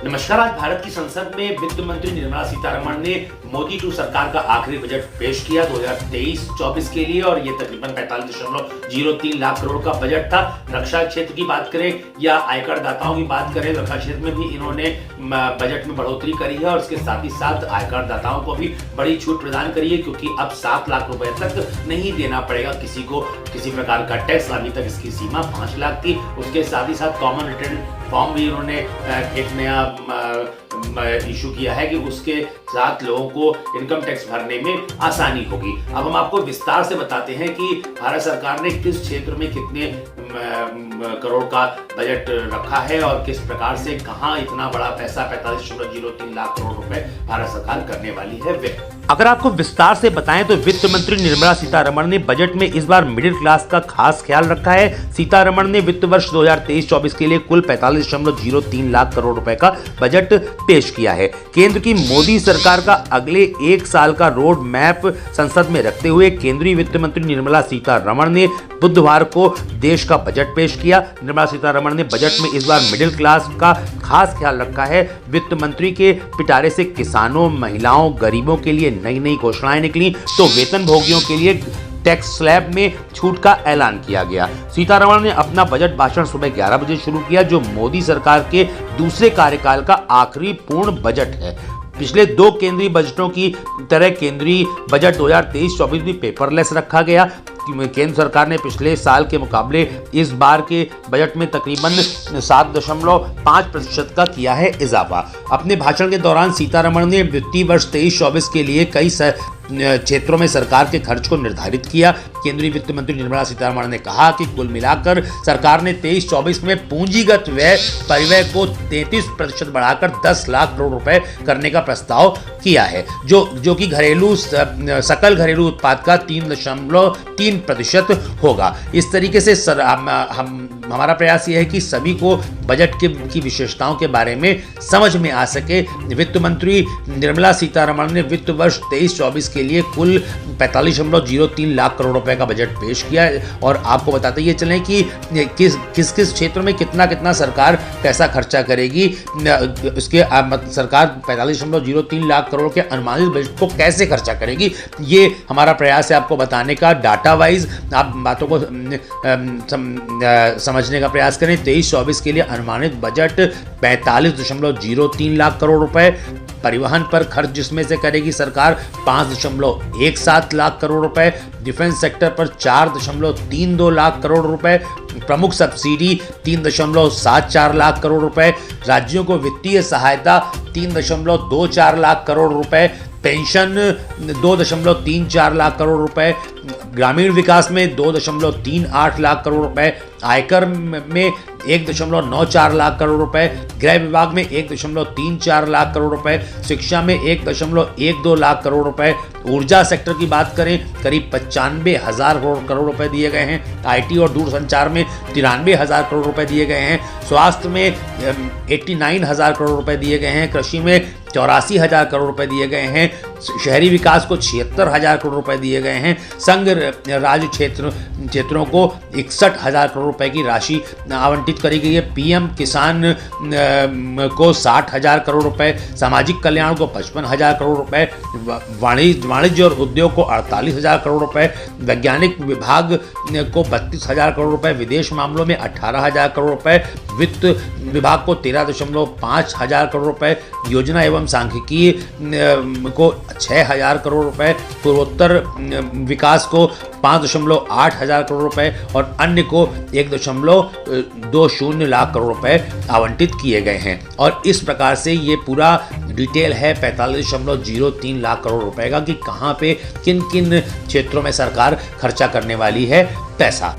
नमस्कार। आज भारत की संसद में वित्त मंत्री निर्मला सीतारमण ने मोदी टू सरकार का आखिरी बजट पेश किया 2023-24 के लिए, और ये तकरीबन 45.03 लाख करोड़ का बजट था। रक्षा क्षेत्र की बात करें या आयकर दाताओं की बात करें, रक्षा क्षेत्र में भी इन्होंने बजट में बढ़ोतरी करी है और इसके साथ ही साथ आयकर दाताओं को भी बड़ी छूट प्रदान करी है, क्योंकि अब 7 लाख रुपए तक नहीं देना पड़ेगा किसी को किसी प्रकार का टैक्स। अभी तक इसकी सीमा 5 लाख थी। उसके साथ ही साथ कॉमन रिटर्न फॉर्म भी उन्होंने एक नया इशू किया है कि उसके साथ लोगों को इनकम टैक्स भरने में आसानी होगी। अब हम आपको विस्तार से बताते हैं कि भारत सरकार ने किस क्षेत्र में कितने करोड़ का बजट रखा है और किस प्रकार से कहां इतना बड़ा पैसा 45.03 लाख करोड़ रुपए भारत सरकार करने वाली है। अगर आपको विस्तार से बताएं तो वित्त मंत्री निर्मला सीतारमण ने बजट में इस बार मिडिल क्लास का खास ख्याल रखा है। सीतारमण ने वित्त वर्ष 2023-24 के लिए कुल 45.03 लाख करोड़ रुपए का बजट पेश किया है। केंद्र की मोदी सरकार का अगले 1 साल का रोड मैप संसद में रखते हुए केंद्रीय वित्त मंत्री निर्मला सीतारमण ने बुधवार को देश का बजट पेश किया। निर्मला सीतारमण ने बजट में इस बार मिडिल क्लास का खास ख्याल रखा है। वित्त मंत्री के पिटारे से किसानों, महिलाओं, गरीबों के लिए नई घोषणाएं निकली तो वेतन भोगियों के लिए टैक्स स्लैब में छूट का ऐलान किया गया। सीतारमण ने अपना बजट भाषण सुबह 11 बजे शुरू किया, जो मोदी सरकार के दूसरे कार्यकाल का आखिरी पूर्ण बजट है। पिछले 2 केंद्रीय बजटों की तरह केंद्रीय बजट 2023-24 भी पेपरलेस रखा गया। केंद्र सरकार ने पिछले साल के मुकाबले इस बार के बजट में तकरीबन 7.5% का किया है इजाफा। अपने भाषण के दौरान सीतारमण ने वित्तीय वर्ष 23-24 के लिए कई क्षेत्रों में सरकार के खर्च को निर्धारित किया। केंद्रीय वित्त मंत्री निर्मला सीतारमण ने कहा कि कुल मिलाकर सरकार ने 23-24 में पूंजीगत व्यय परिव्यय को 33% बढ़ाकर 10 लाख करोड़ रुपए करने का प्रस्ताव किया है, जो कि सकल घरेलू उत्पाद का 3.3% होगा। इस तरीके से हमारा प्रयास यह है कि सभी को बजट की विशेषताओं के बारे में समझ में आ सके। वित्त मंत्री निर्मला सीतारमण ने वित्त वर्ष 23-24 के लिए कुल 45.03 लाख करोड़ रुपए का बजट पेश किया है। और आपको बताते ये चलें कि किस क्षेत्र में कितना सरकार पैसा खर्चा करेगी। उसके सरकार 45.03 लाख करोड़ के अनुमानित बजट को कैसे खर्चा करेगी, ये हमारा प्रयास है आपको बताने का। डाटा वाइज आप बातों को समझने का प्रयास करें। 23-24 के लिए अनुमानित बजट 45.03 लाख करोड़ रुपए, परिवहन पर खर्च जिसमें से करेगी सरकार 5.17 लाख करोड़ रुपए, डिफेंस सेक्टर पर 4.32 लाख करोड़ रुपए, प्रमुख सब्सिडी 3.74 लाख करोड़ रुपए, राज्यों को वित्तीय सहायता 3.24 लाख करोड़ रुपए, पेंशन 2.34 लाख करोड़ रुपए, ग्रामीण विकास में 2.38 लाख करोड़ रुपए, आयकर में 1.94 लाख करोड़ रुपए, गृह विभाग में 1.34 लाख करोड़ रुपए, शिक्षा में 1.12 लाख करोड़ रुपए, ऊर्जा सेक्टर की बात करें करीब 95,000 करोड़ रुपए दिए गए हैं, आईटी और दूरसंचार में 93,000 करोड़ रुपए दिए गए हैं, स्वास्थ्य में 89,000 करोड़ रुपए दिए गए हैं, कृषि में 84,000 करोड़ रुपए दिए गए हैं, शहरी विकास को 76,000 करोड़ रुपए दिए गए हैं, संघ राज्य क्षेत्रों को 61,000 करोड़ रुपए की राशि आवंटित करी गई है, पीएम किसान को 60,000 करोड़ रुपए, सामाजिक कल्याण को 55,000 करोड़ रुपए, वाणिज्य और उद्योग को 48,000 करोड़ रुपए, वैज्ञानिक विभाग को 32,000 करोड़ रुपए, विदेश मामलों में 18,000 करोड़ रुपए, वित्त विभाग को 13.5 हजार करोड़ रुपए, योजना एवं सांख्यिकी को 6,000 करोड़ रुपए, पूर्वोत्तर विकास को 5.8 हजार करोड़ रुपए और अन्य को 1.20 लाख करोड़ रुपए आवंटित किए गए हैं। और इस प्रकार से ये पूरा डिटेल है 45.03 लाख करोड़ रुपए का कि कहाँ पे किन किन क्षेत्रों में सरकार खर्चा करने वाली है पैसा।